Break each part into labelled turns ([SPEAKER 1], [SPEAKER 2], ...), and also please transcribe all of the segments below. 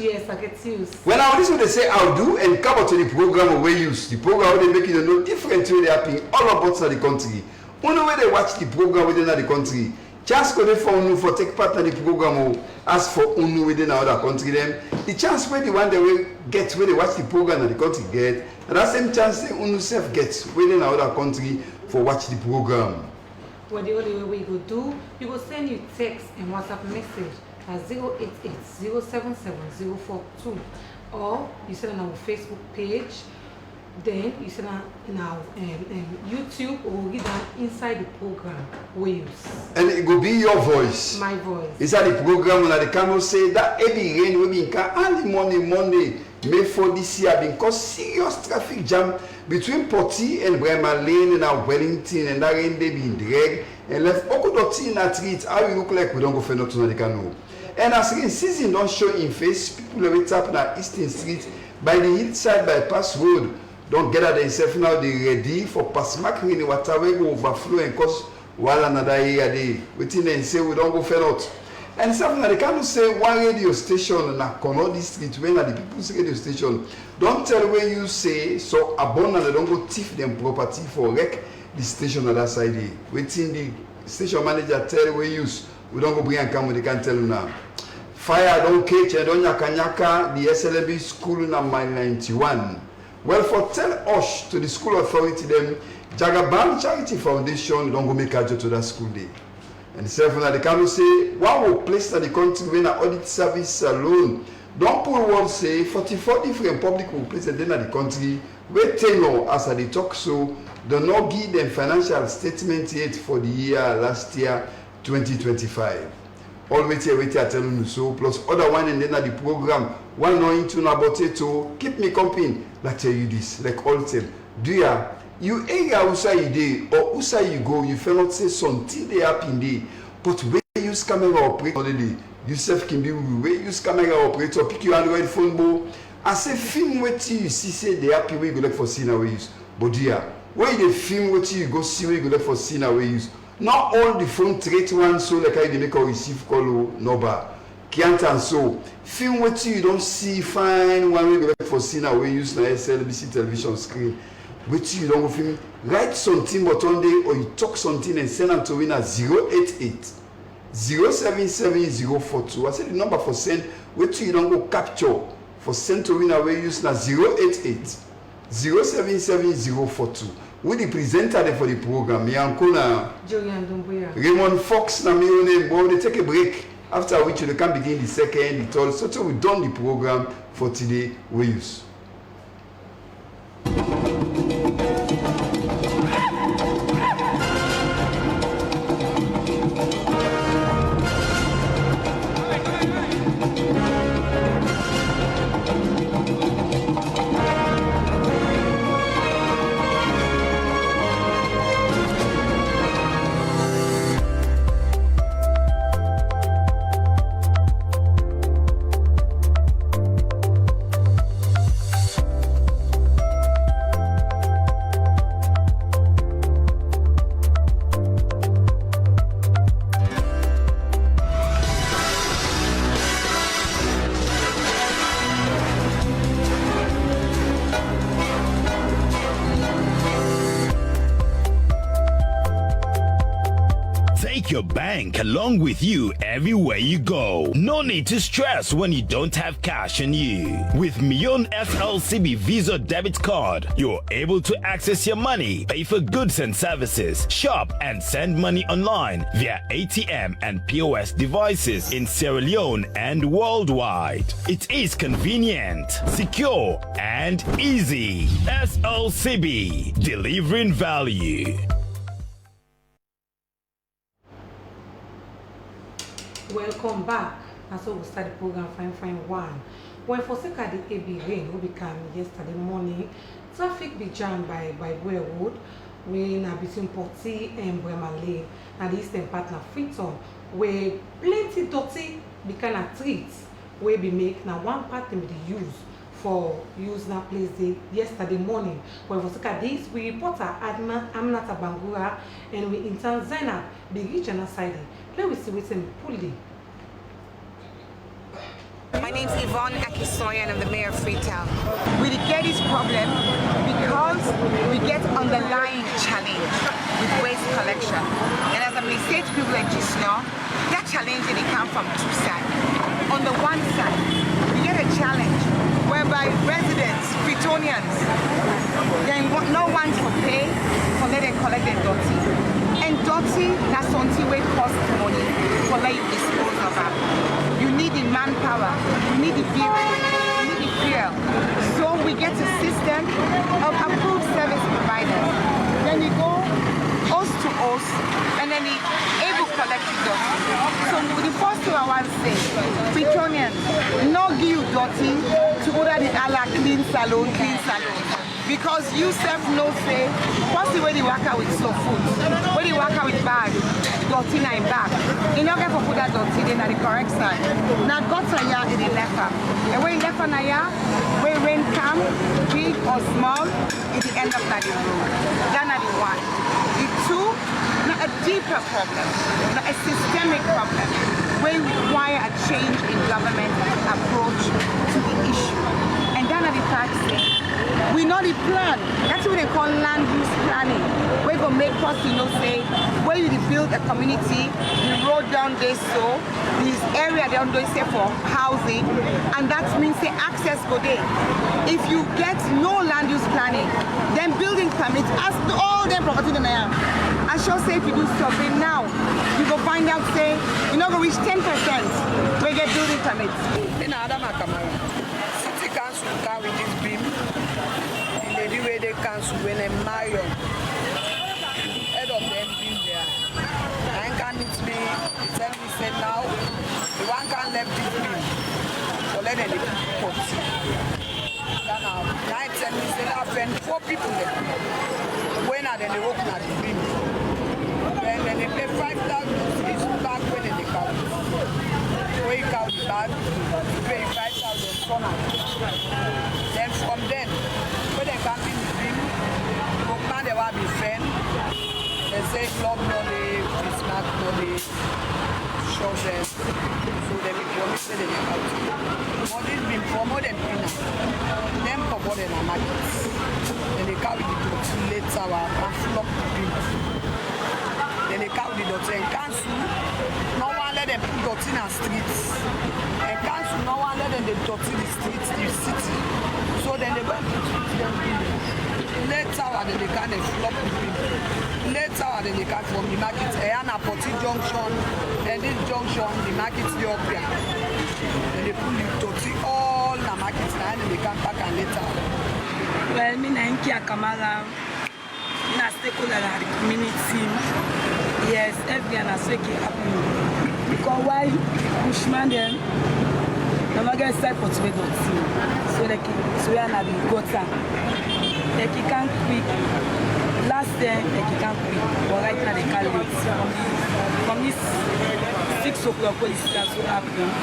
[SPEAKER 1] Yes, I get used.
[SPEAKER 2] When I listen they say I'll do and come to the program we use. The program they make it know different way they happen all about the country. Only way they watch the program within the country. Chance go for unu for take part in the program as for unu within other country them. The chance where the one they will get when they watch the program in the country get, and that same chance they unu self get within other country for watch the program.
[SPEAKER 1] Well, the only way we go do, you go send you text and WhatsApp message at 088-077-042, or you send on our Facebook page. Then you send in our YouTube or get that inside the program we use.
[SPEAKER 2] And it will be your voice.
[SPEAKER 1] My voice.
[SPEAKER 2] Inside the program when the camera say that heavy rain will be in early Monday, May for this year because serious traffic jam between Porty and Bremer Lane and our Wellington and that rain they been dragged and left Okodoti in that street. How we look like we don't go for nothing on the canoe. And as rain season don't show in face, people will tap on Eastern Street by the hillside bypass road. Don't get at themselves now, they ready for pass mark in the water will go overflow and cause while another area they waiting and say we don't go for not. And something they can't say one radio station na Kono district when the people's radio station don't tell where you say so abundant they don't go thief them property for wreck the station on that side. Waiting the station manager tell where use we don't go bring and come they can't tell you now. Fire don't catch and don't nyaka the SLB school na mile 91. Well, for tell us to the school authority them, Jagaban Charity Foundation don't go make a job to that school day. And therefore, they can say, one will place at the country when an audit service alone. Don't put one say 44 different public will place at the country where tenor as they talk so, do not give them financial statement yet for the year last year 2025. All wait here, I tell you so, plus other one and then at the program, one knowing to know about it to keep me company. Like tell you this, like all tell. Do you area usa you day or usa you go, you cannot say something they happen day, but where you use camera operator on the day, you self can be where you use camera operator, pick your Android phone bowl, and say film what you see say they happy where you go look for scene away use. But where you film what you go see where you go look for scene away use. Not all the phone treat one so like I make or receive call no bar. Can't and so film what you don't see fine one way go for scene away use na SLBC television screen. What you don't go film write something but one day or you talk something and send them to win at 088 077042. I said the number for send what you don't go capture for send to win away use na 088 077042. We the presenter for the program. Yankona Raymond Fox na my name. But they take a break. After which they can begin the second, the third. So we done the program for today. We use.
[SPEAKER 3] Your bank along with you everywhere you go. No need to stress when you don't have cash on you. With Million FLCB Visa debit card, you're able to access your money, pay for goods and services, shop and send money online via ATM and POS devices in Sierra Leone and worldwide. It is convenient, secure and easy. SLCB, delivering value.
[SPEAKER 1] Welcome back. That's how we start the program Fine One. When for sake of the heavy rain will become yesterday morning, traffic be jammed by Boyer Road, when between Porty and Bremer Lane and the eastern part of Freetown, where plenty dirty be kind of treats where be make now one part them be used for use that place day yesterday morning. When for sake of this, we reporter Aminata Bangura and we intern Zainab the regional side. Let me see what's in Puli.
[SPEAKER 4] My name name's Yvonne Akisoyan. I'm the mayor of Freetown. We get this problem because we get underlying challenge with waste collection. And as I'm state people like just now, that challenge they come from two sides. On the one side, we get a challenge whereby residents, Freetonians, they no one to pay for let them collect their dirty. And dirty, that's something way cost money for let you dispose of it. You need the manpower, you need the vehicle, you need the fuel. So we get a system of approved service providers. Then we go host to host, and then the able collect the dirty. So the first thing I want to say, Freetonians, no give dirty to order the ala clean salon. Because you self know say, what's the way they work out with slow food? When they work out with bag, dirty in bag. You don't get for put that dirty in the correct side. Now gutter ya in the left up. And when you left on ya, when rain come, big or small, it the end up like the road. That's not the one. The two, not a deeper problem, not a systemic problem, where we require a change in government approach to the issue. And then at the third thing, we know the plan. That's what they call land use planning. We're going to make us, say, where you build a community, the road down there so, this area down there say for housing, and that means the access go there. If you get no land use planning, then building permits, as all them property in there. I shall say if you do survey now, you go find out, say, you're not going to reach 10% we get building permits.
[SPEAKER 5] In Adama Kamara, City Council carry this beam. The lady where they council when they marry head of them being there. I can't meet me, tell me say now, the one can left this beam. So let them put. Then now tell me say I friend 4 people there. When are they working at the beam? Then they pay 5,000 each back when they count. When you count the bag, you pay 5,000 from it. Then from then, when they come in the beam, man they want to be friend. They say club no they, Christmas no they, show them. So they be promise they make out. But this beam for more than peanut. Them for more than a market. Then they carry the boat later and flop the beam. Then they carry the daughter and council. No one let them put dirty in the streets. And council no one let them dirty the streets, the city. So then they went to them. Later then they can flop the people. Later then they can from the market Ayana Poti Junction, and this junction the market Ethiopia. Then they put the dirty all the markets and they can pack and later.
[SPEAKER 6] Well, me na Inkia Kamala, na stakeholder of the community. Yes, everyone has taken happening. Because why Bushman them, I'm not going to say for tomato so they can have the gutter. They can't quick. Last time they can't quick, but right now they can't wait. From this 6 o'clock police that's what happened.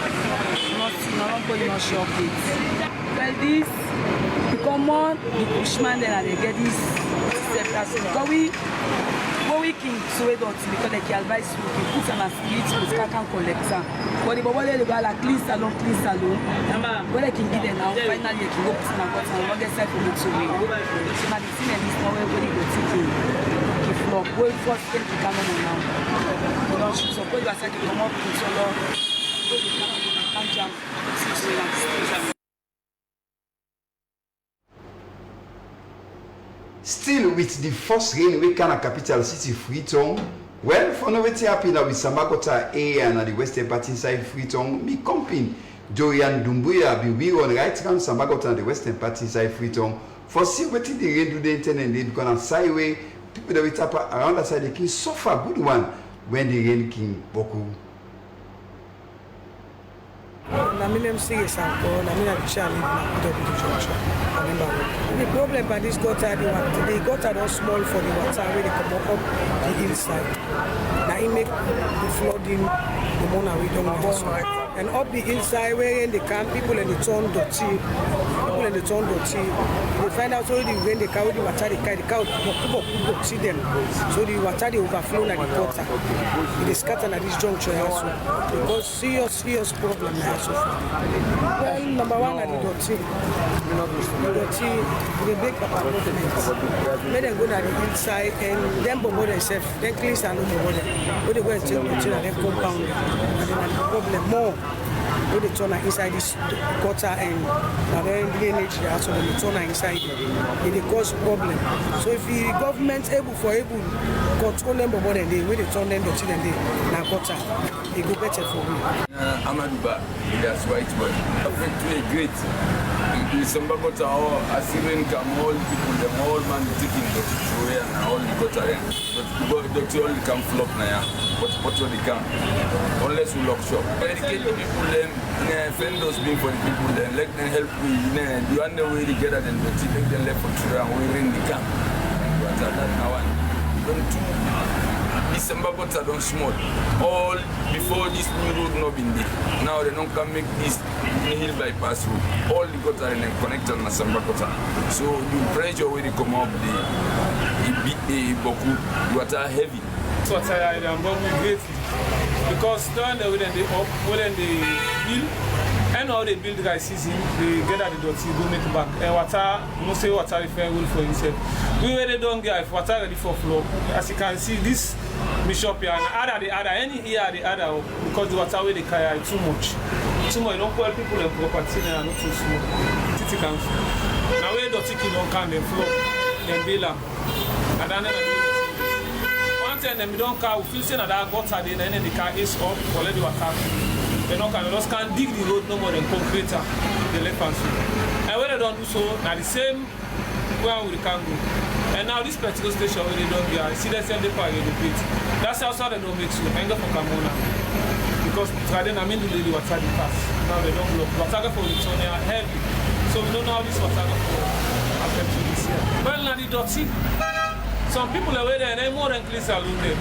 [SPEAKER 6] Nobody not sure of it. Well, this become more the Bushman then they get this separate. Because we can swear that because they can advise you to put on a street with can collect some. But the bubble they go like clean salon. But they can give them now. Finally they can go put on a cotton and not get side for me to win. So now the thing is now where they go taking the floor. Where first get the camera now. You know, so when you are saying come up with solo, can't jump 6 ways.
[SPEAKER 2] Still with the first rain we can a capital city Freetown. Well, for no waiting happy now with Sambagota area and the western part inside Freetown, me company Dorian Dumbuya be we on right around Sambagota and the western part inside Freetown. For see what the rain do the internet they because on sideway people that we tap around that side they can suffer good one when the rain king boku.
[SPEAKER 5] The problem by this gutter, the gutter don't small for the water where they come up the hillside. Now it make the flooding the more we don't know. And up the inside where they come, people in the turn dirty. People in the turn dirty. They find out already when they carry the water, the cow see them. So the water they overflow like the water. It is scattered at this juncture also. Because serious problem also. Well, number one at the dirty. The dirty, they make apartment. Let them go to the inside and then bomb themselves. Then clean and no them. When they go and take the and then compound it. And then the problem more. When they turn inside this gutter and then drainage, so they turn inside it cause problem. So if the government able control them more than they, when they turn them dirty than they now gutter, it go better for me.
[SPEAKER 7] Amaduba, that's white boy. Affecting great. In Sambakota, all Assyrian come, all people, the whole man taking the way and all the gutter. But the only come flop now. But what they can? Unless we lock shop. Educate the people, then vendors being for the people, then let them help me. You want the way to get at them, but you make them left for true and we're in the camp. But that's now one. Don't December gutter don't small. All before this new road not been there. Now they don't come make this hill bypass road. All the gutter and then connect on December gutter. So the pressure when they come up the boku water heavy.
[SPEAKER 8] So I am greatly because during the when they build and how they build guys season, they get at the dirty, go make it back. And water, no say water if will for himself. We really don't get if water ready for flow. As you can see, this bishop here and other any here the other because the water where they carry too much. Too much, don't call people and property and not too small. Titi can now where dirty don't can them flow, then build them. And then one time them don't car, we feel saying that gutter then and then the car is up, collect the water. They don't can dig the road no more than concrete the left and so. And when they don't do so, now the same where we can go. And now this particular station where they don't get, see the same depot again the pit. That's how they don't make so. I go for Camona. Because then I mean the lady water the pass. Now they don't block. Water for Litonia heavy. So we don't know how this water for affect this year. Well now the dirty. Some people are waiting and they more than clean saloon them.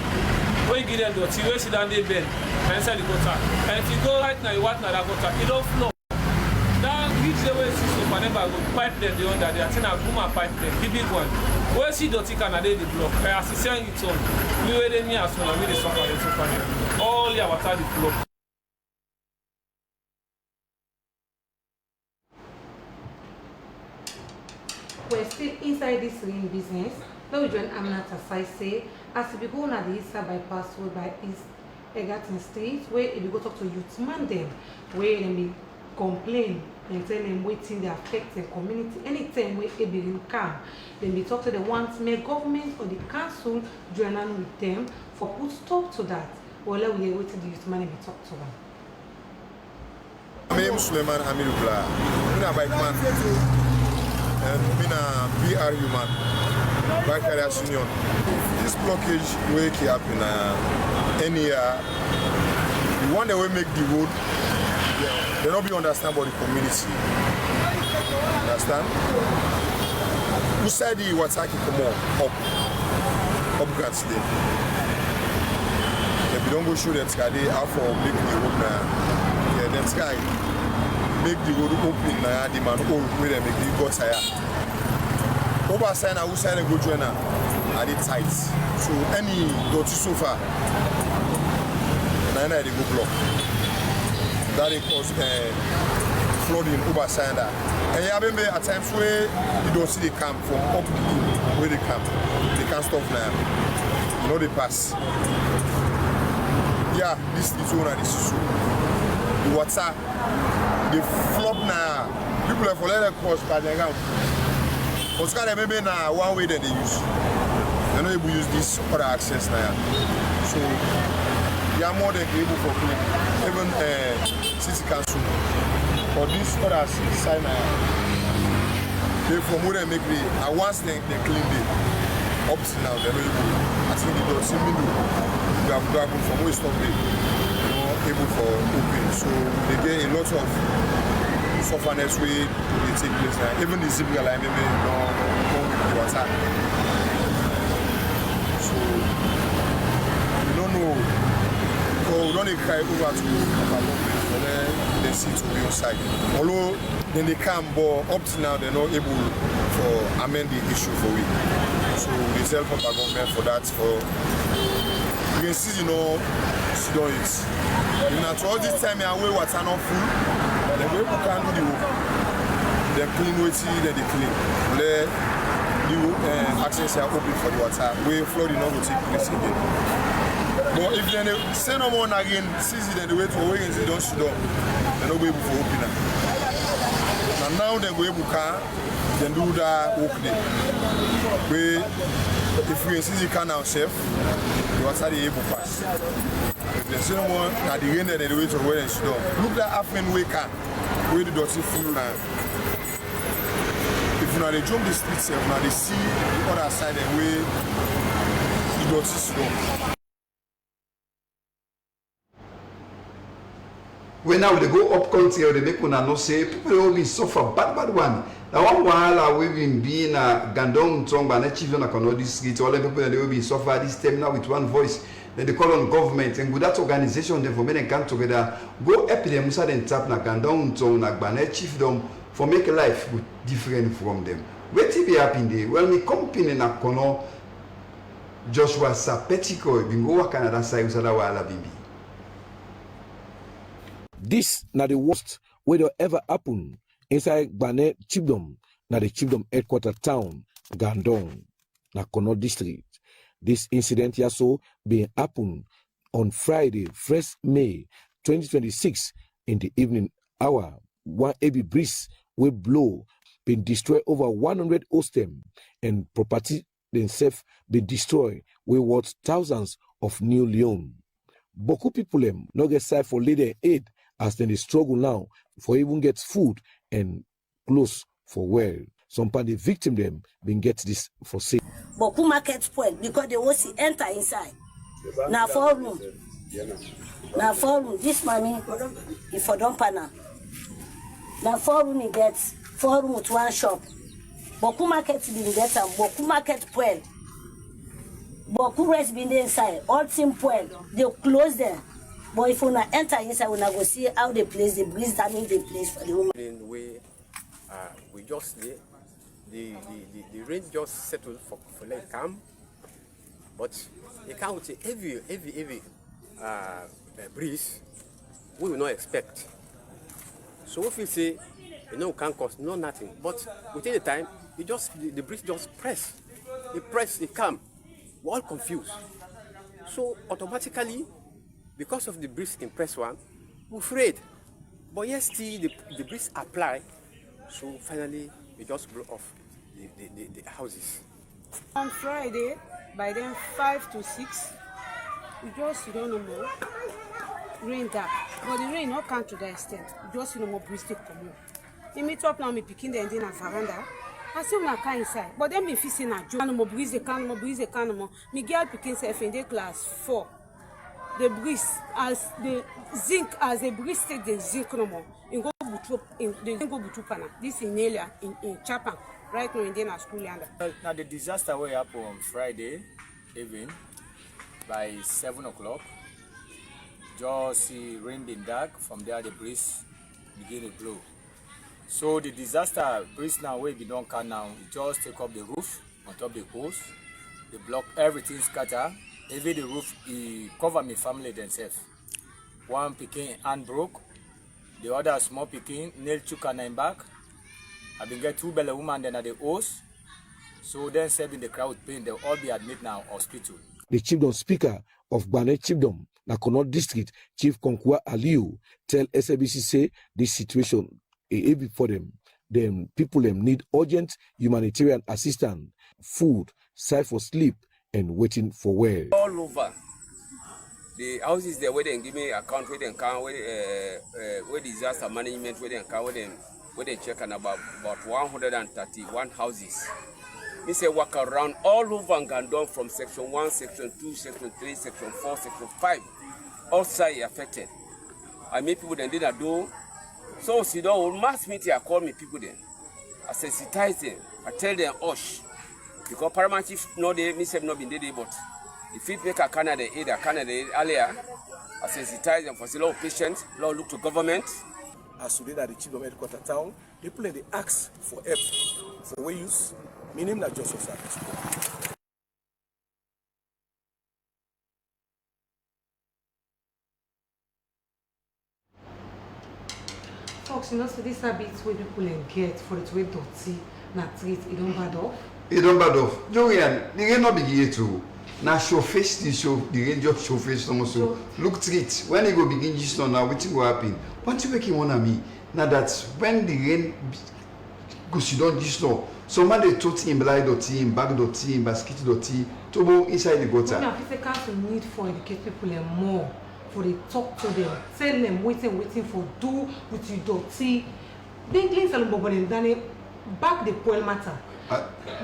[SPEAKER 8] When you get them dirty, where sit down they bend inside the gutter. And if you go right now, you want that gutter, it don't flow. Now reach the way you see so whenever I go pipe them the under there, I think I'll boom and pipe them, the big one. Where see dirty can they the block. As you saying it on, we were there near as well, we the suffer them. All your water the flow.
[SPEAKER 1] We're still inside this ring business. Now we join Aminat Asai as we go on the Eastern bypass road by East Egerton State, where if you go talk to youth man them, where they be complain and tell them waiting they affect the community. Anytime where Ebirin come, then be talk to the ones may government or the council join on with them for put stop to that. Well, we are waiting the youth man and be talk to them.
[SPEAKER 9] My name is Suleiman Amiru Bla. I'm a bike man and I'm a BRU man, Bike Carriers Union. This blockage wake up in any year, the one that will make the road, they don't be understand about the community. Understand? Who said the water can come up God's Lane. If you don't go show that sky, they have for make the road now. Yeah, that sky make the road open now, the man all where they make the gutter here. Over sign who sign go join are the tight. So any dirty so far, and they go block. That it cause flooding over sign that. And you have been at times where you don't see the camp from up the hill where they camp. They can't stop now. You know they pass. Yeah, this is one and this is so. The water, they flop now. People have let cross by the ground. But maybe now one way that they use. They know able to use this other access now. So they are more than able for clean. Even city council for this other side now. They from where they make the once they clean the up to now they're not able. I think they don't see me they have grabbed from where stop it. Able for open. So they get a lot of sufferness way they take place now. Even the zip line maybe don't with the water. So we don't know. So we don't cry over to they see to be outside. Although then they come, but up to now they're not able to amend the issue for we. So they tell the government for that. For you can see, she don't eat. Even at all this time, away water not full. The way we can do the work, they clean with it, then they clean. The access are open for the water. We flooding not going to take place again. But if they send them on again, since then the way to away they don't shoot up, they're not able to open it. And now they're going to then do that work there. We, if we see the can ourselves, the water they able to pass. If they send them on at the rain, they're the way to away and shoot up. Look at halfway we can, where the dirty full now. If you know they jump the streets, now they see the other side and where the dirty shoot up.
[SPEAKER 2] When now they go up country or they make one no say people will be suffer bad one. Now one while we've been being a Gandong Tong and achieving a Kono district, all the people they will be suffer this time now with one voice. Then they call on government and with that organization they for men and come together, go help them Musa then tap na Gandong Tong na Bane chiefdom for make a life different from them. Where to be happy there? Well me company na Kono Joshua Sapetiko bingo wa Canada side usala wa ala bimbi.
[SPEAKER 10] This na the worst way to ever happen inside Bane Chiefdom, na the Chiefdom headquarter town, Gandong, na Kono district. This incident here so being happen on Friday, 1st May 2026 in the evening hour. One heavy breeze will blow, been destroy over 100 hostem and property themselves been destroyed with worth thousands of new leon. Boku people no get side for leader aid as they struggle now for even get food and clothes for wear. Some part the victim them been get this for sale.
[SPEAKER 11] Boku market spoil because they want to enter inside. Now 4 room. Now 4 room. This mommy, if I don't panel. Now 4 room he gets 4 room with 1 shop. Boku market been get and Boku market spoil. Boku rest been there inside. All team spoil. They close them. But if we enter inside, we go see how they place the breeze damage the place for the woman.
[SPEAKER 12] We just the rain just settled for like calm, but it comes with a heavy breeze we will not expect. So if we say can't cause nothing, but within the time the breeze just press, it come, we're all confused. So automatically, because of the breeze in press 1, we're afraid. But yes, still the breeze apply. So finally, we just blew off the houses.
[SPEAKER 13] On Friday, by then 5 to 6, we just don't know more. Rain that. But the rain not come to that extent. We just more breeze to come on. They meet up now, me picking the ending of veranda. I say when I come inside. But then me facing a joke. No breeze, they can't more. Me girl picking self in the class 4. The breeze as the zinc as a breeze take the zinc no more. In go butu pana. This in Nelia in Chapman, right now in the school yonder.
[SPEAKER 14] Now the disaster will happen on Friday evening by 7 o'clock. Just see rain being dark. From there the breeze begin to blow. So the disaster breeze now will be done can now. Just take up the roof on top of the hose. They block everything scatter. Even the roof, he cover my family themselves. One picking hand broke, the other small picking nail chuka nine back. I've been get 2 belly women then at the hose. So then saving the crowd pain, they'll all be admitted now hospital.
[SPEAKER 10] The Chiefdom speaker of Bane Chiefdom, Nakono district, Chief Konkwa Aliu, tell SABC say this situation is heavy for them. Them people them need urgent humanitarian assistance, food, site for sleep, and waiting for where.
[SPEAKER 12] All over the houses there where they give me account where they can where disaster management where they can where they check on about 131 houses. Me say walk around all over Gandong from section 1, section 2, section 3, section 4, section 5. Outside affected. I meet people then did a do. So see the mass meeting I call me people then. I sensitize them. I tell them hush. Because Paramount Chief no they me say no been there, but if it make a Canada aid earlier, I
[SPEAKER 15] sensitize them for a lot of patients, a lot look to government.
[SPEAKER 16] As today that the Chibdom headquarter town, people they ask for help for way use, meaning not just for service.
[SPEAKER 1] Folks, you know, so these habits where people get for it way dirty, not treat, it don't bad off.
[SPEAKER 2] It don't bad off. Jorian, the rain not be here too. Now show face the show, the rain just show face so look treat. When you go begin just now, what will happen? What you making one of me? Now that's when the rain goes you don't just know. Somebody told him blind dirty, him bag dirty, him basket dirty, to go inside the gutter.
[SPEAKER 1] Now, if they can't need for educate people and more. For they talk to them, tell them waiting for do with you dirty. Then clean salon bubble and then back the poil matter.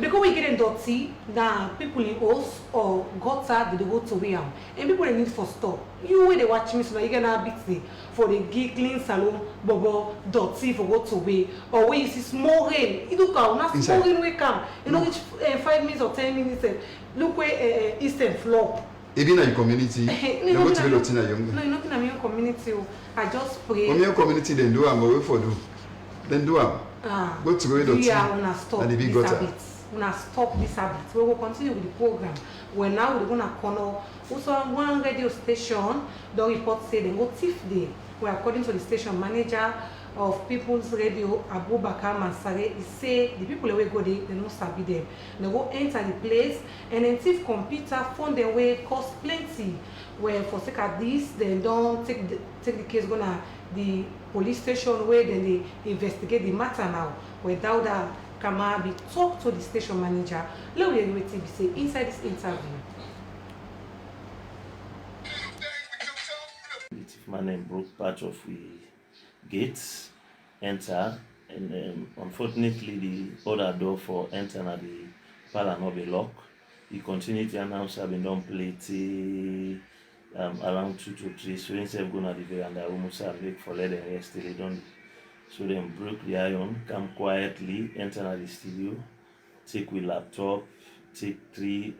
[SPEAKER 1] Because we get dirty, now people in house or gutter they go to wear them. And people they need for stop. You when they watch me so now you gonna beat for the clean salon bubble dirty for go to wear. Or when you see small rain, you look out, not small rain will come. You know which 5 minutes or 10 minutes look where Eastern flop.
[SPEAKER 2] Even in your community, you go to the Latina young.
[SPEAKER 1] No, you're not in your community. I just pray.
[SPEAKER 2] From your community, then do am, but wait for do. Then do am. Go to the
[SPEAKER 1] Latina and the big gutter. We're stop this habit. We will continue with the program. We're now we're gonna corner also one radio station. The report say they go thief day. Well, according to the station manager of People's Radio, Abubakar Mansare, he say the people away go they don't sabi them. They go enter the place and then thief computer phone their way cost plenty. Where for sake of this, they don't take the case gonna the police station where then they investigate the matter now. Without that Kamabi talk to the station manager. Let me say inside this interview.
[SPEAKER 17] The thief man broke part of the gates, enter, and unfortunately the other door for enter at the parlor not be locked. He continued to announce having done plenty around 2 to 3. So instead of going at the veranda, almost make for let them rest till they done. So then broke the iron, come quietly, enter at the studio, take with laptop, take 3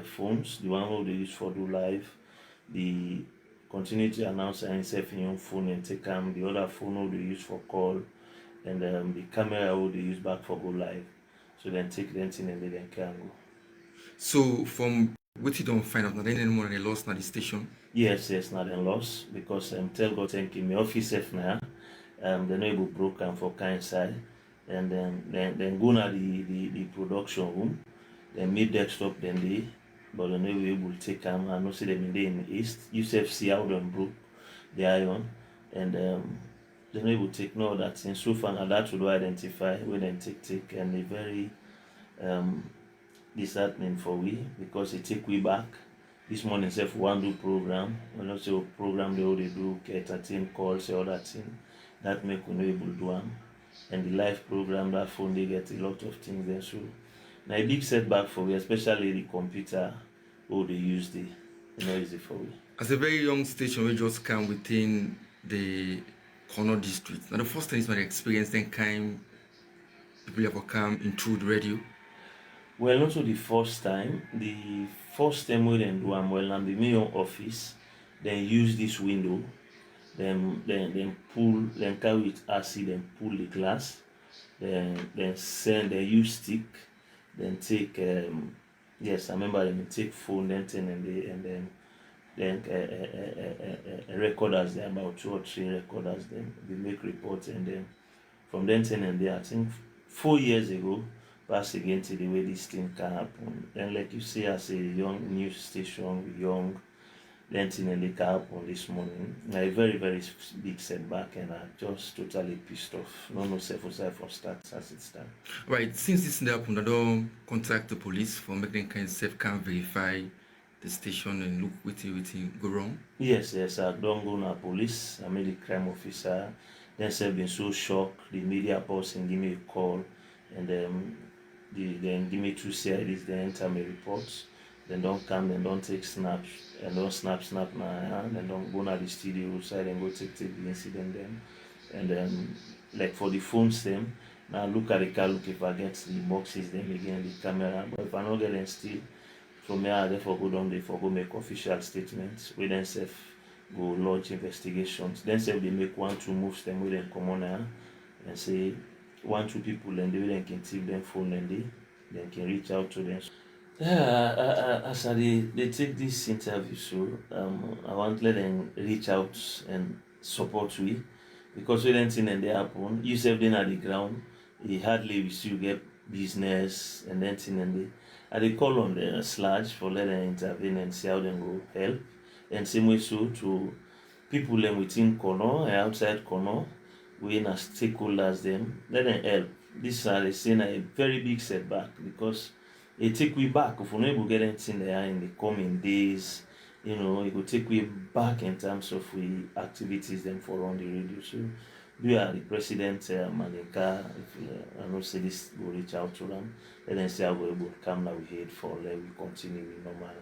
[SPEAKER 17] phones, the one who they use for do live, the continue to announce himself in your phone and take the other phone who they use for call, and the camera who they use back for go live. So then take them in and then can go.
[SPEAKER 18] So from what you don't find out, not anymore they lost at the station?
[SPEAKER 17] Yes, not then lost because tell God thank you, my office safe now. They know it broke for kind side, and then go to the production room, then mid desktop then they. But the way we will take them, I know see them in the east. You see how them broke the iron, and the way we take note that in so far that to identify when they take and they very disheartening for we because it take we back. This morning self one do program, and also program they do entertain calls or other thing that make we not able to do them. And the live program that phone they get a lot of things then so. Now a big setback for we, especially the computer, how they use the easy for we.
[SPEAKER 18] As a very young station, we just come within the corner district. Now the first time is my experience, then kind people ever come into the radio.
[SPEAKER 17] Well, not the first time. The first time we then do well, and the mayor office, then use this window, then pull, then carry it acid, then pull the glass, then send, then use stick. Then take yes, I remember them take phone then recorders there about 2 or 3 recorders then we make reports and then from then and there I think 4 years ago pass again to the way this thing can happen. Then like you see as a young news station with young then and they can happen this morning. A very big setback and I'm just totally pissed off. No self for start as it stands.
[SPEAKER 18] Right, since this happened, I don't contact the police for making kind of self can verify the station and look what go wrong. Yes, I don't go to police. I made the crime officer. Then self been so shocked. The media person give me a call and then give me 2 CIDs, then enter my reports. Then don't come, then don't take snaps, and don't snap my hand, and don't go to the studio side and go take the incident then. And then, like for the phones them, now look at the car, look if I get the boxes then again, the camera. But if I don't get them still, from here I therefore go down there for go make official statements. We then self
[SPEAKER 17] go launch investigations. Then say they make 1-2 moves, then we then come on here and say 1-2 people, and they can take them phone and they can reach out to them. Yeah, as they take this interview, so I want to let them reach out and support we, because we don't think and they happen. You say then at the ground, he hardly we still get business and then thing and they call on the Slash for let them intervene and see how they go help. And same way so to people them within Kono and outside Kono, we in as stakeholders them, let them help. This is saying a very big setback, because it take we back. If we're not able to get anything there in the coming days, it will take we back in terms of we activities them for on the radio. So we are the president, Manika, if I know say this, will reach out to them. Let them say how we're able to come now we head for, let we continue with normal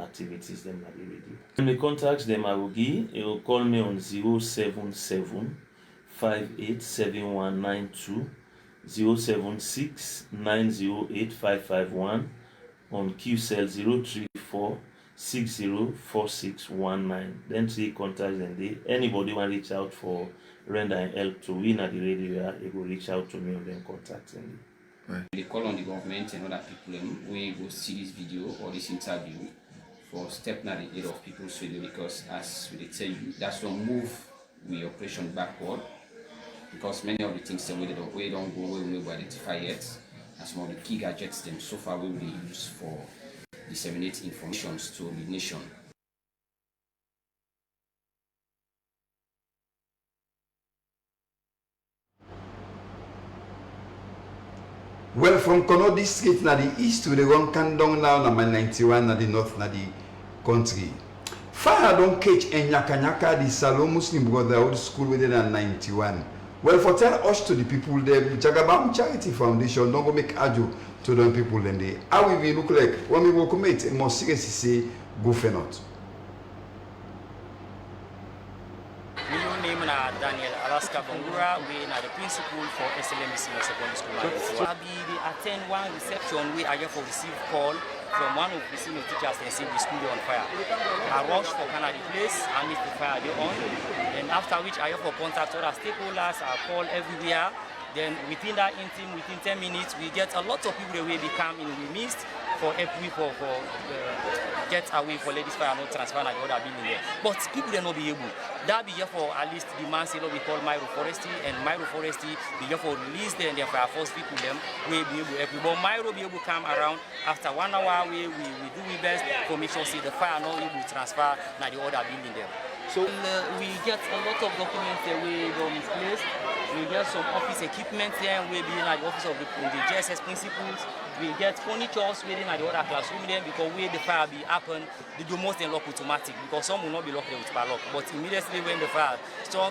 [SPEAKER 17] activities them at the radio. When they contact them, I will give, you will call me on 077 587192. 076 908 551 on QCell 034 604619. Then see contact and anybody want to reach out for render and help to win at the radio, they will reach out to me and then contact them.
[SPEAKER 19] Right. They call on the government and other people we will see this video or this interview for stepping at the aid of people's failure, because as we tell you, that's to move we operation backward. Because many of the things that we don't go where we will identify yet, and some of the key gadgets them so far we will use for disseminate information to the nation.
[SPEAKER 2] Well, from Kono district na the east to the run Kandong now na 91 na the north na the country. Fire don't catch in Nyaka the Salom Muslim Brotherhood School within 91. Well, for tell us to the people there, Jagabam Charity Foundation don't go make ajo to the people then they. How will we look like when we will commit more seriously say go for not.
[SPEAKER 20] My name is Daniel Alaska Bangura. We are the principal for SLMC Secondary School. We attend one reception where I have received call from one of the senior teachers and say the school is on fire. I rush for Canada place and meet the fire they on. And after which I have contact other stakeholders, I call everywhere. Then within that interim, within 10 minutes, we get a lot of people that will become in the midst for every for get away for ladies fire not transfer and the other building there. But people will not be able. That be here for at least the man say we call Myro Forestry, and Myro Forestry be here for release them and fire force people them we be able help. But Myro be able to come around after 1 hour we do we best for make sure see the fire not able to transfer na the other building there. So we get a lot of documents that we don't misplace. We get some office equipment there, we be in the office of the JSS principals. We get furnitures within the other classroom there, because where the fire be happen, they do most lock automatic, because some will not be locked with padlock. But immediately when the fire struck,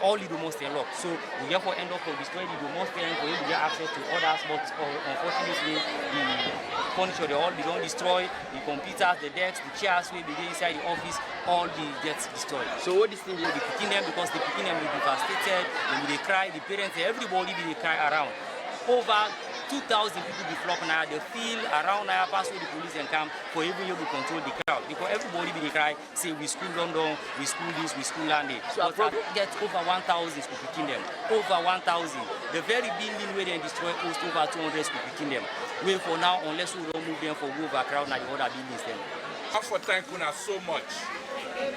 [SPEAKER 20] all the most lock. So we therefore end up to destroy the most for you to get access to others. But unfortunately, the furniture they all be don't destroy. The computers, the desks, the chairs will be inside the office, all be gets destroyed. So what this thing will be picking them, because the picking them will be devastated, they will cry, the parents, everybody will cry around. Over 2,000 people be flocking now, they feel around now, pass with the police and come for even able to control the crowd. Because everybody be cry, say we school London, we school this, we school London. So but get over 1,000 school picking them. Over 1,000. The very building where they destroy close to over 200 school picking them. Wait for now, unless we don't move them for over crowd now the other buildings them.
[SPEAKER 21] I want for thank Una so much.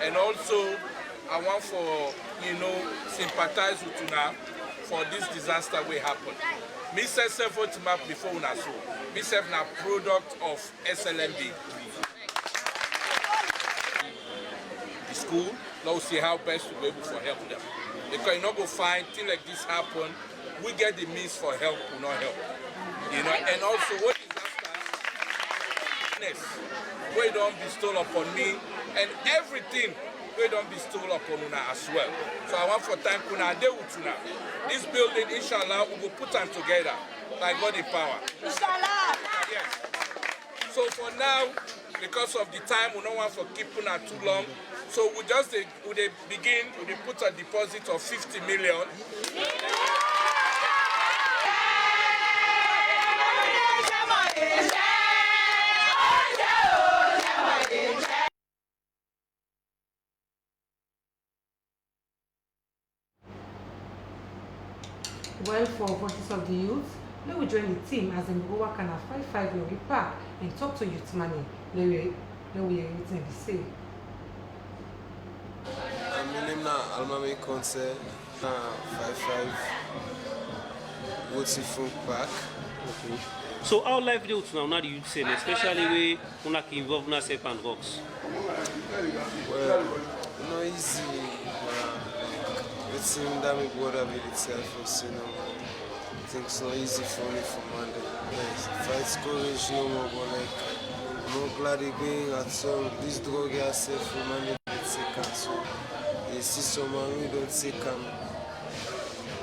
[SPEAKER 21] And also I want for sympathize with Una for this disaster will happen. Me say several map before Una so. Me say na product of SLMB. The school, now see how best to be able to help them. Because you not go find things like this happen, we get the means for help, we not help. And also what disaster we don't bestow upon me, and everything we don't bestow upon Una as well. So I want for thank Una and they with Una. This building, inshallah, we will put them together by God in power. Inshallah. Yes. So for now, because of the time, we don't want to keep Una too long. So we just begin, we put a deposit of 50 million.
[SPEAKER 1] for Voices of the Youth, let we join the team as in go work on a 55 Yogi Park and talk to youth money. Let we hear the say.
[SPEAKER 3] My name is Almami Konse, 55 Woodseafront Park.
[SPEAKER 22] Okay. So how life do now the youth say, especially we una involve ourselves and drugs?
[SPEAKER 3] Well, no easy. It's in that me bother with itself also, you know. I think it's not easy for me for Monday. Fight courage no more, but like I'm not glad they're going at all. This drug is safe for Monday. So you see someone who don't take them.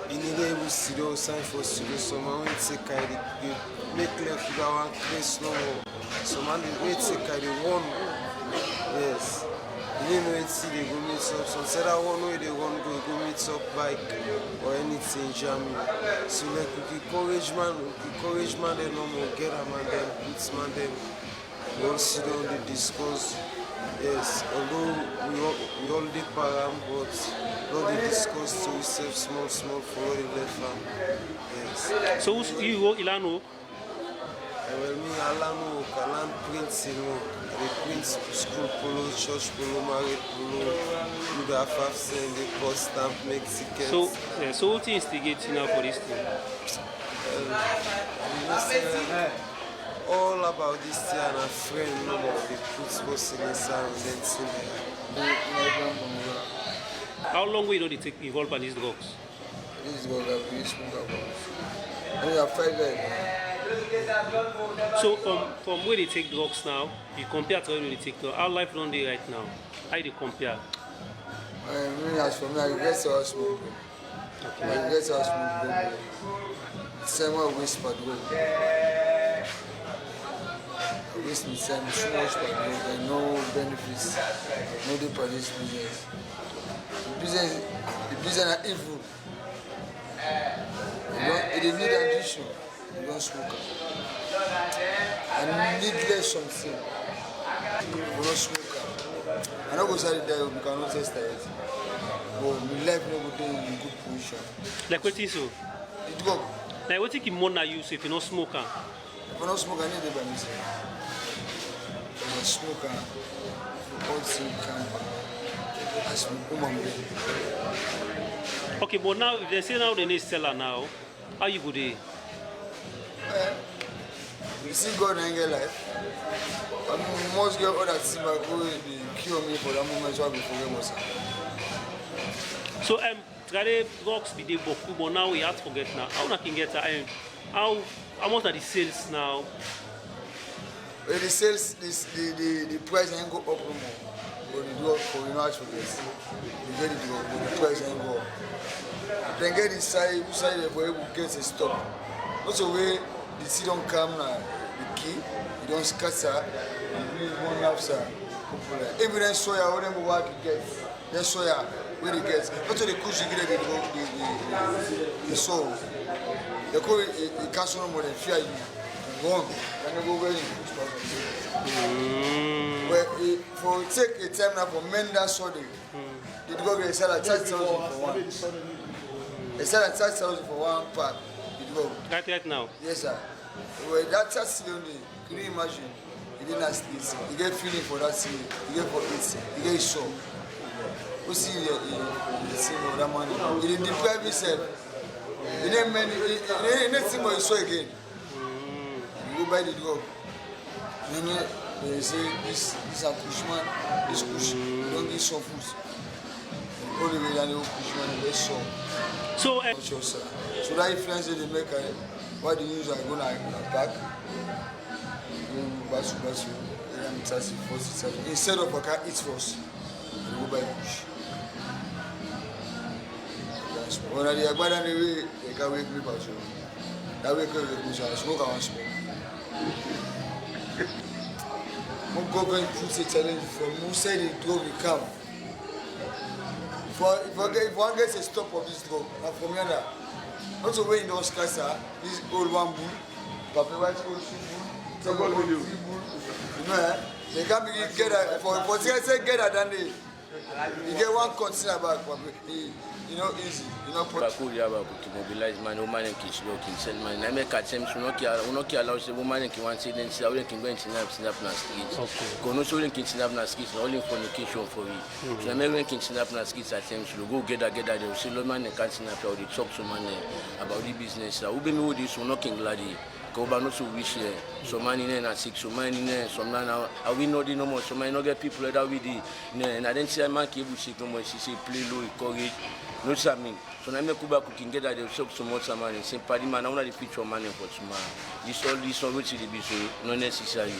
[SPEAKER 3] In the day we see those signs for studio, someone who take it, they make left to go and crazy no more. Someone they take it, they won. Yes. You know it see they go meet up. Some say that one way they want to go meet up bike or anything jam you. So like we encourage man, they no more get a man them, beats man them. We all sit down, they discuss. Yes, although we all did param, but all they discuss to yourself small for all the left farm. Yes.
[SPEAKER 22] So you go Ilano?
[SPEAKER 3] Well, me Alano, Kalan Prince, you know, they print school polo, church polo, married polo, you got 5 cents, they cost stamp, make tickets.
[SPEAKER 22] So what instigate now for this thing?
[SPEAKER 3] All about this thing and a friend, you know, they put what's in inside and then see
[SPEAKER 22] How long will you know they take involved in these drugs?
[SPEAKER 3] These drugs are very small about. We are 5 guys.
[SPEAKER 22] So from where they take drugs now, you compare to where they take drugs. How life run they right now? How do you compare?
[SPEAKER 3] As for me, I regret so smoke. I regret so smoke. Same way waste per drug. I waste me time so much per drug and no benefits. No day for this business. The business are evil. It need addiction. You don't smoke. And needless something. You don't smoke. I don't go inside there, we cannot test it. But my life no go in good position.
[SPEAKER 22] Like what is so?
[SPEAKER 3] It go.
[SPEAKER 22] Like what think you more you if you don't smoke?
[SPEAKER 3] If I don't smoke, I need to buy myself. If I smoke, all thing camp. I smoke woman.
[SPEAKER 22] Okay, but now if they say now they need seller now, how you go there?
[SPEAKER 3] You see God and get life. I must get other things but go kill me for that moment so I will forget myself.
[SPEAKER 22] So try drugs be the book, but now we have to forget now. How can get how much are the sales now?
[SPEAKER 3] Well, the sales the price ain't go up no more. But the drug for you know how to forget. You get the drug, but the price ain't go up. Then get inside for able to get a stop. Not the way the seed don't come now, the key, you don't scatter, you one after. Even then soya, when they work you get, then soya, where they get. Not to the cushion you get the soul. They call it the castle no more than fear you. Go on, and they go where you But for take a time now for men that saw them, they go get a sell at 30,000 for one. They sell at 30,000 for one pack.
[SPEAKER 22] Right now?
[SPEAKER 3] Yes, sir. Well, that only, can you imagine? You didn't ask this. You get feeling for that thing. You get for it. You get sure. You see the thing of that money. You didn't deprive yourself. You didn't many. You didn't think what you saw again. You go buy the drug. Then they say this a Cushman. This Cush. You don't get some food. All the way down the Cushman, they saw.
[SPEAKER 22] So,
[SPEAKER 3] so that influence they make why the news are going back. Instead of a eat first, you go buy push. When they are bad anyway, they can wake me back. That way, I smoke and smoke. I'm going to put a challenge from who said the drug will come. If one gets a stop of this drug, from here, not the way in those classes, this old one bull, Papa White old bull, you know, they can't be get for get than they
[SPEAKER 9] You get one container bag, you know, easy. You know,
[SPEAKER 4] to mobilize man, woman and kids looking, send man. I make attempts to not allow the woman and one say then say we can go and snap na streets. Go no so can snap na streets, only fornication for it. So I make can snap na streets attempts to go get they will say man and can't snap or they talk to man about the business. I will be me with this one knocking gladly. Go back not to wish here. So man in there 6, so man in there, so man I will not do no more. So man not get people that we did. And I didn't say man keep shit no more. She say play low, courage. No something. So now me Kuba cooking get that they shop so much man. Say party man, I want the picture man for tomorrow. This all which the be so not necessary.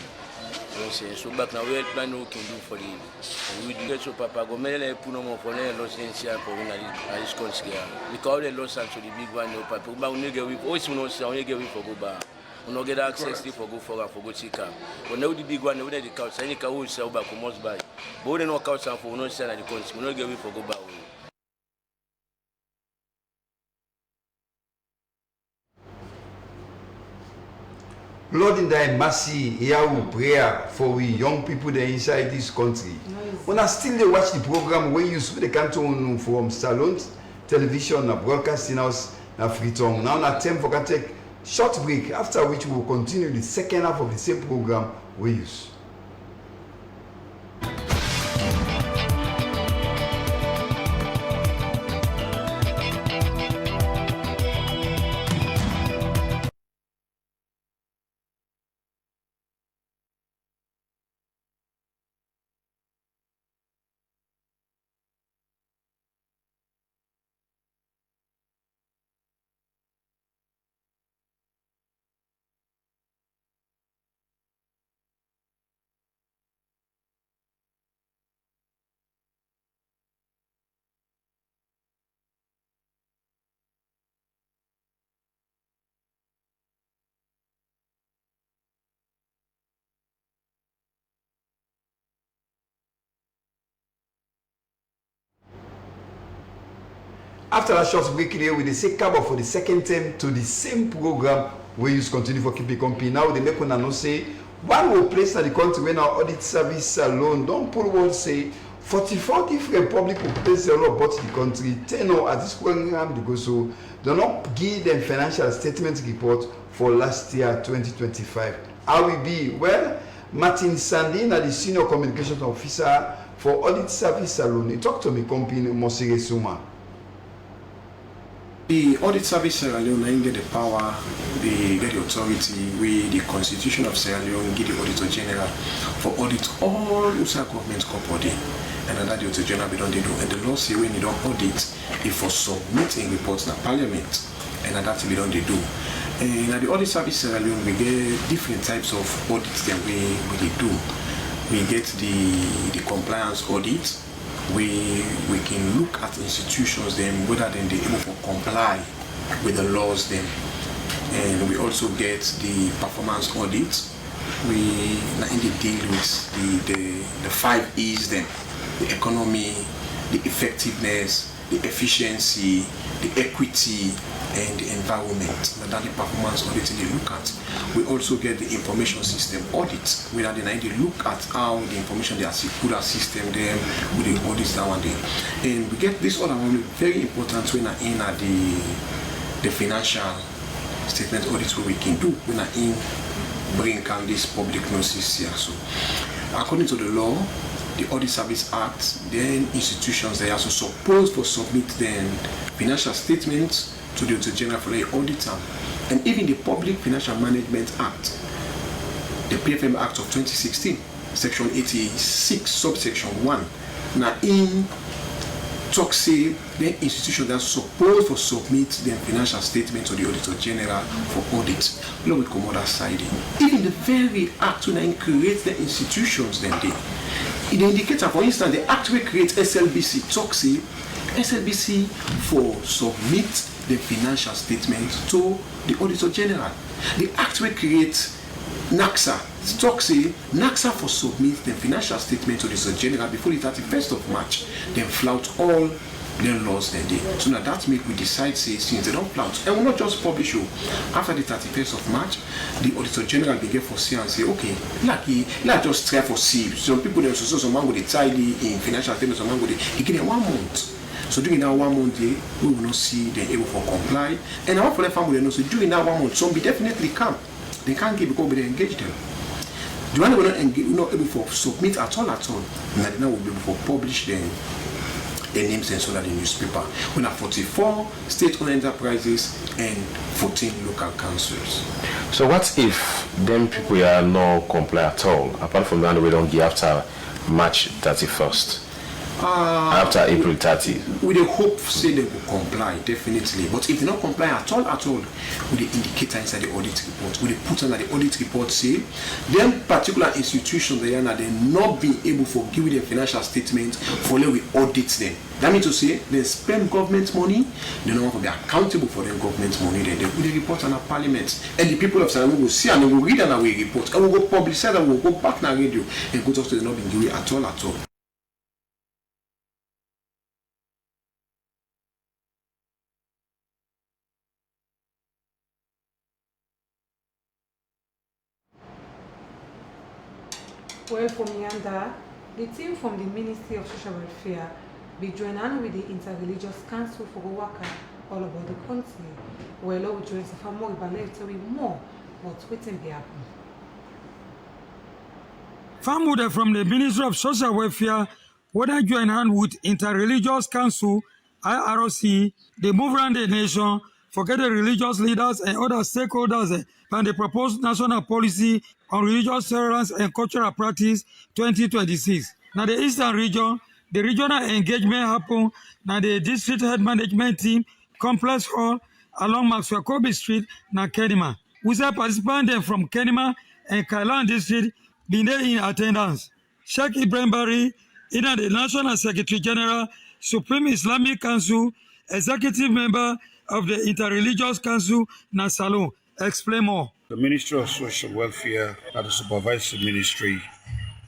[SPEAKER 4] So back now we plan we can do for the we do so papa go mele put no more for the loss in here for when I this country because the loss and to the big one no papa but we get we always no say we get we for go back. We no get access to for go check am. But now the big one we the couch any can we sell back must buy. But we no couch and for no sell at the country. We no get we for go back.
[SPEAKER 2] Lord in thy mercy, hear we prayer for we young people there inside this country. When I still they watch the program where you see the canton from salons, television, broadcasting house, na Freetown. Now na time for can take short break, after which we will continue the second half of the same program we use. After that short break here, we say cover for the second term to the same program we use continue for keep it company. Now they make one say one will place in the country when our audit service alone don't pull one say 44 different public will place a lot about the country. 10 at this program they go so they not give them financial statement report for last year 2025. How will be well Martin Sandin, the senior communications officer for audit service alone. He talked to me company Mosire Suma.
[SPEAKER 16] The audit service Sierra Leone get the power, they get the authority, with the constitution of Sierra Leone give the auditor general for audit all USA government corporate. And that the auditor general we don't do. And the law say when you don't audit, if for submitting reports in parliament, and that we don't do. And at the audit service Sierra Leone we get different types of audits that we do. We get the compliance audit. We can look at institutions then whether they're able to comply with the laws then, and we also get the performance audits. We deal with the 5 E's then: the economy, the effectiveness, the efficiency, the equity, and the environment. That's the performance audit they look at. We also get the information system audit, where they look at how the information they put our system there with the audits that one day. And we get this other one very important when I in at the financial statement audit where we can do when I in bring down this public notice here. So according to the law, the Audit Service Act, then institutions they are also supposed to submit then financial statements to the Auditor General for the auditor. And even the Public Financial Management Act, the PFM Act of 2016, Section 86, subsection 1, now in talk say the institution that's supposed to submit their financial statement to the Auditor General for audit. Look with Comoda side. Even the very act when it creates the institutions then they. It indicates, for instance, the act will create SLBC, talk say SLBC for submit the financial statement to the Auditor General. The act will create NACSA, talk say NACSA for submit the financial statement to the Auditor General before the 31st of March, then flout all then laws then day. So now that make we decide say since they don't plan, and we'll not just publish you after the 31st of March, the Auditor General begin for see and say, okay, like just try for see. Some people they so someone with the tidy in financial statements, someone with the give them 1 month. So during that 1 month day, we will not see them able for comply. And our for the family know so during that 1 month, some be definitely come. They can't give because we engage them. The one will not able for submit at all, and now will be able for publish them. Their names and so that the newspaper. We have 44 state-owned enterprises and 14 local councils.
[SPEAKER 5] So what if them people are not comply at all, apart from that we don't give after March 31st? After April 30.
[SPEAKER 16] We hope say they will comply, definitely. But if they don't comply at all, we indicate inside the audit report. We put under the audit report say them particular institutions they not be able to give them financial statements for we audit them. That means to say they spend government money, they don't want to be accountable for their government money. Then they put the report on a parliament. And the people of Salamo will see and they will read and we report. And we'll go publicize and we'll go back to the radio and go talk to the not being given at all.
[SPEAKER 1] Well, for Mianda, the team from the Ministry of Social Welfare be joined hand with the Interreligious Council for Waka all over the country. Well, we join Safamo Ibale to tell you more about waiting be happen.
[SPEAKER 6] Family from the Ministry of Social Welfare whether join hand with Interreligious Council, IRC, they move around the nation, forget the religious leaders and other stakeholders and the proposed national policy on religious tolerance and cultural practice 2026. Now the Eastern region, the regional engagement happen. Now the district head management team, complex hall along Maxwell Kobe Street, now Kenema. We say participants from Kenema and Kailan district being there in attendance. Sheikh Ibrahim Bari, the National Secretary General, Supreme Islamic Council, executive member of the Interreligious Council, Nasalo. Explain more.
[SPEAKER 23] The Ministry of Social Welfare and the Supervisory Ministry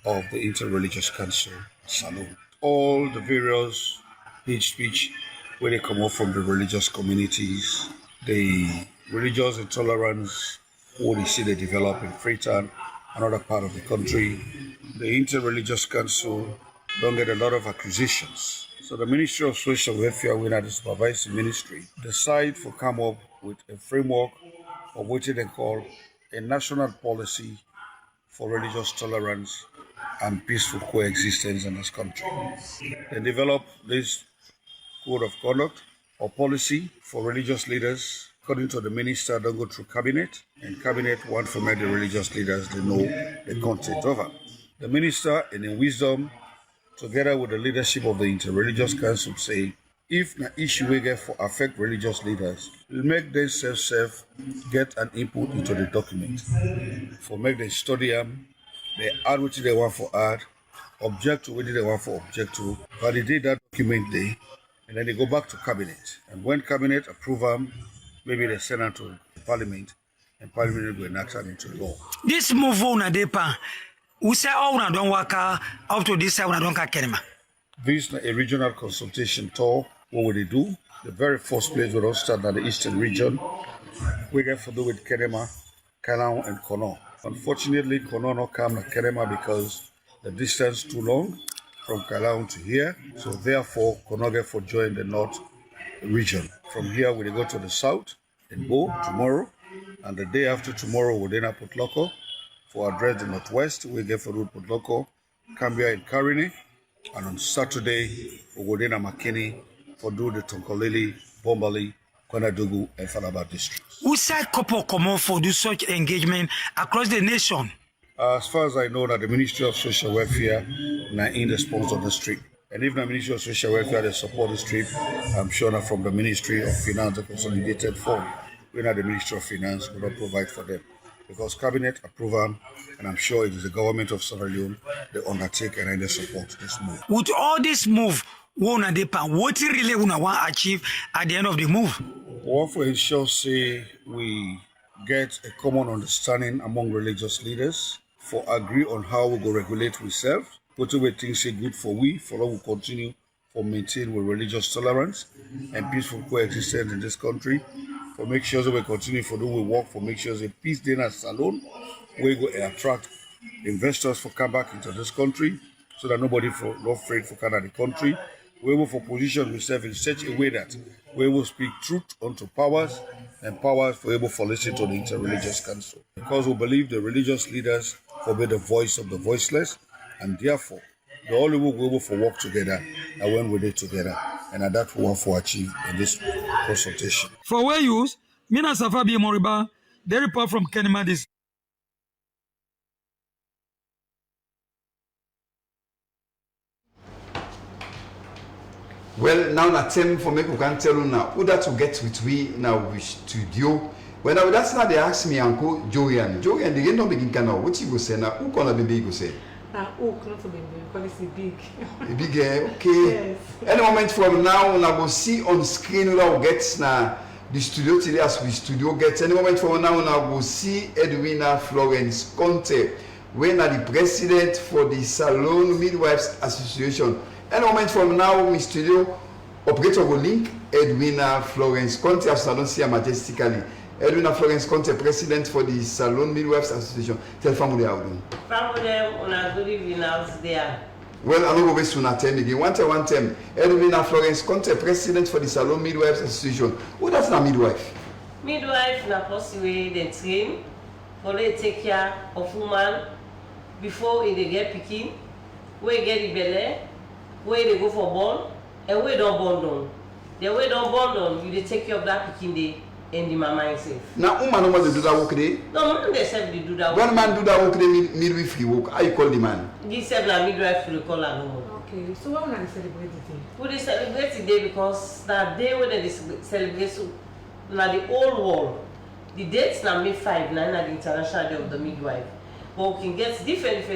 [SPEAKER 23] of the Interreligious Council, Salon. All the various hate speech where they come up from the religious communities, the religious intolerance, what they see they develop in Freetown, another part of the country. The Interreligious Council don't get a lot of accusations. So the Ministry of Social Welfare, we the Supervisory Ministry, decide to come up with a framework of what they call a national policy for religious tolerance and peaceful coexistence in this country. They develop this code of conduct or policy for religious leaders. According to the minister, don't go through cabinet, and cabinet want to make the religious leaders they know the content of it. The minister, in wisdom, together with the leadership of the Interreligious Council, say if the issue we get for affect religious leaders, will make them self get an input into the document. For make them study them, they add what they want for add, object to what they want for object to, validate that document day, and then they go back to cabinet. And when cabinet approve them, maybe they send them to parliament, and parliament will enact them into law.
[SPEAKER 6] This move on a depa, we say all don't work up to this side, don't Kenema.
[SPEAKER 23] This is a regional consultation tour. What will they do? The very first place we don't start at the Eastern region. We get to do with Kenema, Kailan, and Kono. Unfortunately, Kono not come to Kenema because the distance too long from Kailan to here. So therefore, Kono get for join the North region. From here, we go to the south and Bo tomorrow, and the day after tomorrow, we then put Loko for address the Northwest. We get for route put Loko, Cambia and Karini, and on Saturday, we go then Makini for do the Tonkolili, Bombali, Konadugu, and Falaba districts.
[SPEAKER 6] Who said couple come on for do such engagement across the nation?
[SPEAKER 23] As far as I know, that the Ministry of Social Welfare now in the sponsor of the street. And if the Ministry of Social Welfare they support the street, I'm sure that from the Ministry of Finance, the consolidated fund, we know the Ministry of Finance will not provide for them. Because Cabinet approve them, and I'm sure it is the government of Sierra Leone, they undertake and they support this move.
[SPEAKER 6] With all this move, what really want to achieve at the end of the move?
[SPEAKER 23] We want to ensure say we get a common understanding among religious leaders for agree on how we go regulate ourselves, what we think say good for we, for us we continue for maintaining with religious tolerance and peaceful coexistence in this country, for make sure that we continue for do we work for make sure that peace dinner salon we go attract investors for come back into this country so that nobody for not afraid for come out the country. We will for position ourselves in such a way that we will speak truth unto powers and powers for able to listen to the Interreligious Council. Because we believe the religious leaders will be the voice of the voiceless, and therefore the only way we will for work together and when we did together. And that we want to achieve in this consultation.
[SPEAKER 6] For where use, Mina Safabi Moriba, they report from Kenema this.
[SPEAKER 2] Well, now na time for me who can tell you now who that to get with we now we studio. Well, now that's not they ask me Uncle Joanne. Joanne, they don't begin can now. What you go say now? Who gonna be go say?
[SPEAKER 1] Oak, not to be because it's big.
[SPEAKER 2] Big, okay.
[SPEAKER 1] Yes.
[SPEAKER 2] Any moment from now, we will see on screen who gets now the studio today as we studio gets. Any moment from now, we will see Edwina Florence Conte, when are the president for the Salon Midwives Association. Any moment from now, we studio operator will link Edwina Florence Conte as Salon see majestically. Edwina Florence Conte, president for the Salon Midwives Association. Tell family how do.
[SPEAKER 7] Family, on a good evening out there.
[SPEAKER 2] Well, I don't go waste one time again. One time. Edwina Florence Conte, president for the Salon Midwives Association. Who does a midwife?
[SPEAKER 7] Midwife na person wey dey train for they take care of woman before they get pikin, wey get the belle, wey they go for born, and wey don't born down. The way don't born down, you dey take care of that pikin day. And the mama himself.
[SPEAKER 2] Now, woman no do that work day?
[SPEAKER 7] No, man themselves they do that work.
[SPEAKER 2] When man do that work day, midwifery work, how you call the man?
[SPEAKER 7] This self na midwifery call her no more.
[SPEAKER 1] Okay, so why would they celebrate the day?
[SPEAKER 7] We dey celebrate the day because that day when they celebrate na the whole world. The date na May 5 na the International Day of the Midwife. But we can get different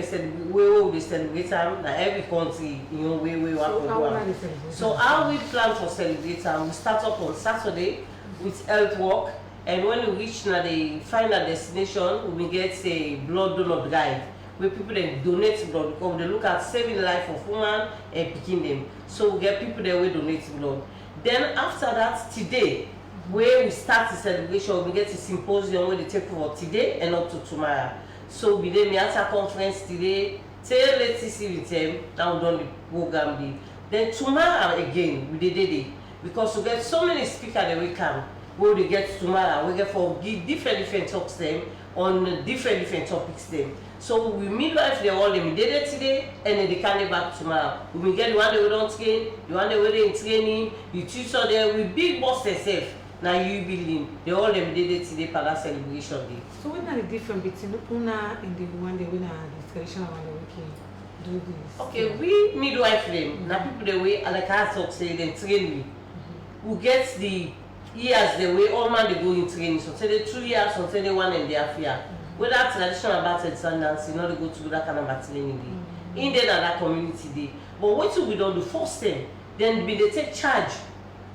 [SPEAKER 7] way we celebrate them. Na every country, way we want to go. So how we plan for celebrate them? We start up on Saturday with health work, and when we reach now the final destination, we get a blood donor drive where people then donate blood because they look at saving the life of women and picking them. So we get people there will donate blood. Then after that, today, where we start the celebration, we get a symposium where they take for today and up to tomorrow. So we then at a conference today, till let's see with them, now we done the program. Then tomorrow again, we did it. Because we get so many speakers that we come, where we get tomorrow, we get for give different talks them on different topics them. So we midwife they all them did it today and then they can back tomorrow. We get the one that we don't train, the one that we in training, you tutor there with big boss themselves. Now you building, they all them did it today for that celebration day.
[SPEAKER 1] So what are the difference between Una and the one that we the traditional one that we can do this?
[SPEAKER 7] Okay, we midwife them. Now people the way like I talk say they train me. Who gets the years the way all man they go in training. So say the 2 years, so say the 1.5 years. With that traditional battle dance, you know they go to that kind of training day. In there that community day. But what we don't do first time, then they take charge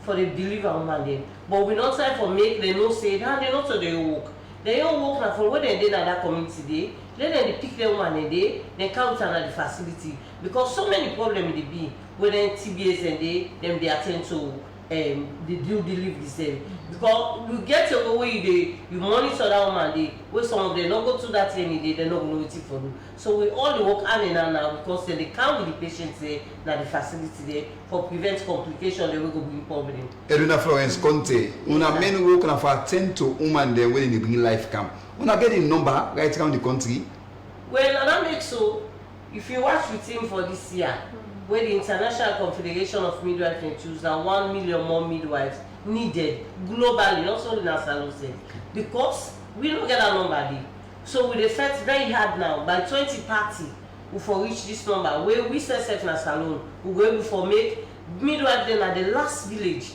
[SPEAKER 7] for the deliver woman then. But we not try for make they no say that they not so they work. They all work now for what they did at that community day. Then they pick the woman a day, they count on the facility. Because so many problems they be when TBS and they attend to they do deliver the same. Because you get to go where you monitor that woman day, where some of them not go to that training day, they not know what for do. So we all work hand in hand now because they count with the patients there, now the facility there for prevent complication, they will go bring problem.
[SPEAKER 2] Edwina Florence Conte, una men work na for attend to woman there when they bring life camp. Una get the number right around the country.
[SPEAKER 7] Well, and that makes so if you watch with him for this year, where the International Confederation of Midwives choose that 1 million more midwives needed globally, not only in Salon State, because we don't get that number. So we effect very hard now. By 2030, we for reach this number where we set in a salon, we go able for make midwives then at the last village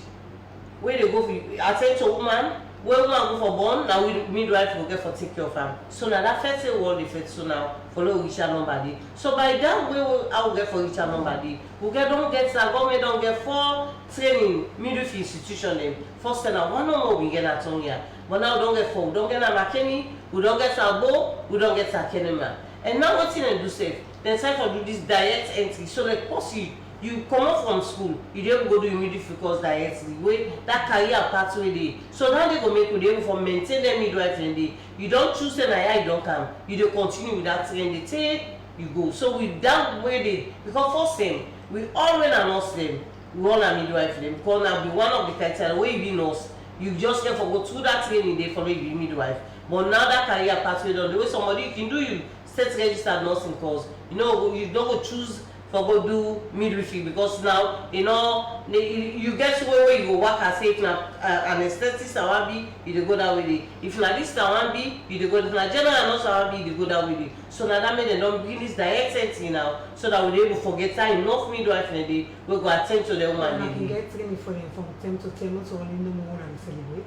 [SPEAKER 7] where they go attend to woman. When woman go for born, now we midwife will get for take care of them. So now that first world effect, so now follow reach a number. So by that way, I will get for reach a number. We don't get that government don't get 4 training midwife institution them. First now one more we get at here. But now we don't get 4. We don't get a Makeni, we don't get a Bo, we don't get a Kenema. And now what thing they do safe? Then try to do this direct entry. So like possibly you come out from school, you don't go do midwifery course directly. Way that career pathway dey. So now they go make you able for maintain them midwifery day. You don't choose them and you don't come. You don't continue with that trend. They take you go. So with that way they because first thing we already announce them. We want a midwifery because now be one of the criteria where you be nurse. You just get for go through that training they follow you be midwife. But now that career pathway done, the way somebody can do you state registered nursing course, you know, you don't go choose for go do midwifery because now, you know, you get to where you go work as if now anesthetist I want be, you go that way. If na this I want be, you go. If na general nurse I want be, you go that way. So now that means they don't bring this direct entry now, so that we able forget time enough midwife in the day we go attend to the woman.
[SPEAKER 1] I can get training for them from time to time, not only no more and celebrate.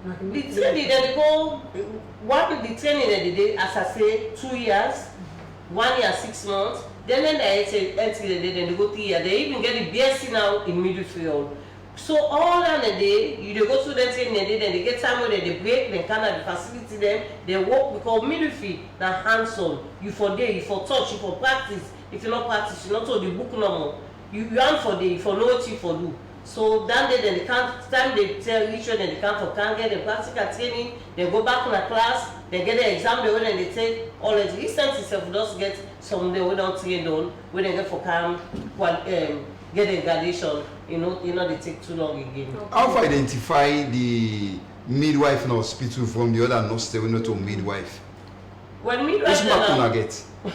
[SPEAKER 7] The training then they go one the training that they did as I say 2 years, 1 year 6 months. Then they entry then they go 3 years. They even get the BSc now in midwifery. So all on the day you go through that training then they get time where they break, they kind of the facility them, they work because midwifery now hands-on. You for day, you for touch, you for practice. If you not practice, you not told the book no more. You hand for day, you for know what you for do. So that day then they can't time they tell each one they can't get the practical training, they go back in a class, they get the exam the way then they take all the recent itself just get some they don't train on when they get for get the gradation, you know they take too long again.
[SPEAKER 2] How to identify the midwife in hospital from the other nurse they will not to midwife?
[SPEAKER 7] When midwife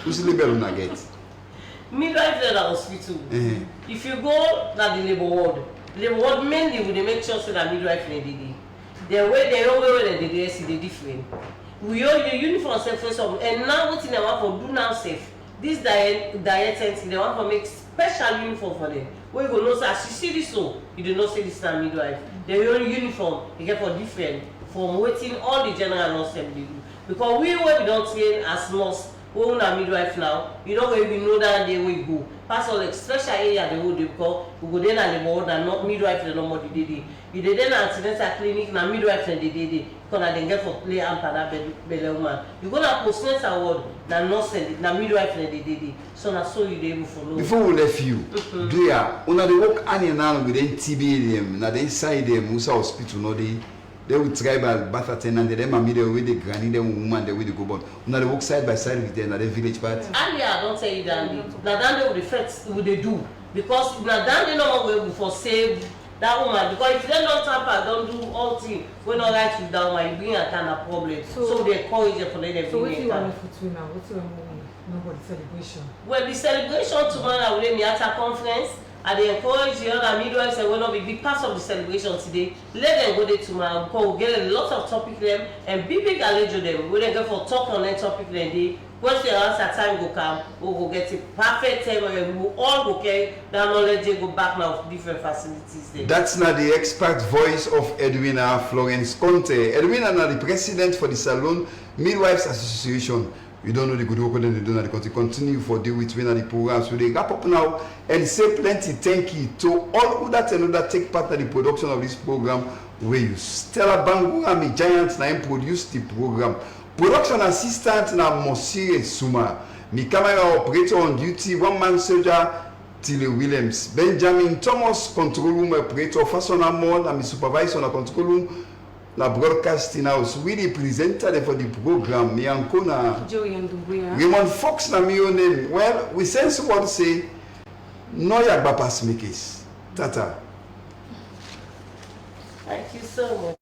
[SPEAKER 2] who's label una get?
[SPEAKER 7] Midwife in the hospital. If you go to the labor ward mainly will they make sure so that midwife in the day. The way they always the dress is different. We all the uniform safe for some and now what they want for do now safe. This diet they want to make special uniform for them. Where you go know as you see this so you do not say this is a midwife. Their own uniform you get for different from waiting all the general nurse them do. Because we don't train as nurse. We are midwife now, you don't even know that day we go. Pass all like special area they would because we go then and the board and not midwife the normal the day. You did then antenatal clinic na midwife the day because they get for play and that belly woman. You go na postnatal ward na nurse na midwife the day. So na so you able follow.
[SPEAKER 2] Before we left you, do ya una the work any now with TB them na the inside them Musa hospital no they will try by birth attendant, them and me they with the granny, them woman they will go born. Now they work side by side with them at the village part.
[SPEAKER 7] And yeah, don't tell you that. Now that they will first will they do because now that they know we for save that woman because if they don't tamper, don't do all things, we not right with that woman, you bring a kind of problem. So they encourage them for them.
[SPEAKER 1] So what you want for two now? What you want nobody celebration?
[SPEAKER 7] Well, the celebration tomorrow will be at a conference. And they encourage the other midwives and will not be part of the celebration today. Let them go there tomorrow because we'll get a lot of topic them and big alejo them. We'll go for talk on that topic then day. Question answer time go come, we will get a perfect time and we will all go carry that knowledge go back now to different facilities there.
[SPEAKER 2] That's not the expert voice of Edwina Florence Conte. Edwina is the president for the Salon Midwives Association. You don't know the good work they do in the country. Continue for deal with winner the programs. So they wrap up now and say plenty thank you to all who that and that take part in the production of this program. Where you Stella Bangura, me giant na produce the program. Production assistant na Mosire Suma. Me camera operator on duty, one man soldier Tilly Williams. Benjamin Thomas control room operator. Fasona Mon and me supervisor on control room. La broadcasting house, we the presenter for the program, me and Kona Raymond Fox na me own name. Well, we sense what say, no yak bapas make Tata.
[SPEAKER 7] Thank you so much.